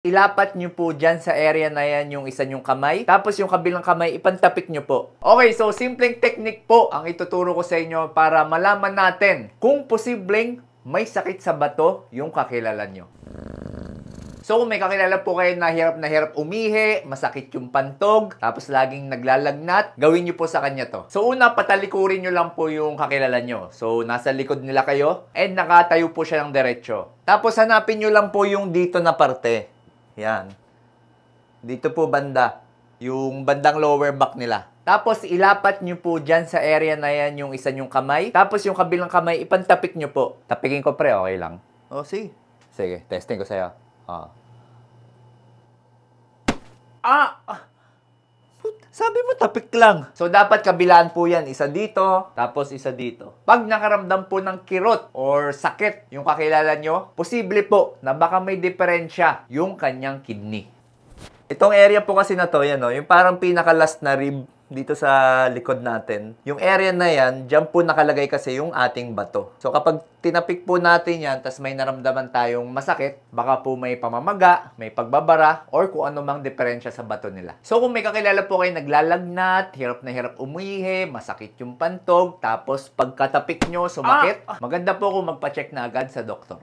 Ilapat nyo po dyan sa area na yan yung isa nyong kamay. Tapos yung kabilang kamay, ipantapik nyo po. Okay, so simpleng technique po ang ituturo ko sa inyo para malaman natin kung posibleng may sakit sa bato yung kakilala nyo. So kung may kakilala po kayo na hirap umihi, masakit yung pantog, tapos laging naglalagnat, gawin nyo po sa kanya to. So una, patalikurin nyo lang po yung kakilala nyo. So nasa likod nila kayo, and nakatayo po siya ng diretsyo. Tapos hanapin nyo lang po yung dito na parte. Yan. Dito po banda. Yung bandang lower back nila. Tapos ilapat nyo po dyan sa area na yan yung isa nyong kamay. Tapos yung kabilang kamay, ipantapik nyo po. Tapikin ko pre, okay lang? Oh, sige. Sige, testing ko sa'yo. Sabi mo tapik lang. So dapat kabilaan po yan. Isa dito, tapos isa dito. Pag nakaramdam po ng kirot or sakit yung kakilala nyo, posible po na baka may diferensya yung kanyang kidney. Itong area po kasi na to, yan, yung parang pinaka-last na rib dito sa likod natin. Yung area na yan, dyan po nakalagay kasi yung ating bato. So kapag tinapik po natin yan, tas may naramdaman tayong masakit, baka po may pamamaga, may pagbabara, or kung ano mang diferensya sa bato nila. So kung may kakilala po kayo naglalagnat, hirap na hirap umihi, masakit yung pantog, tapos pagkatapik nyo, sumakit, maganda po kung magpa-check na agad sa doktor.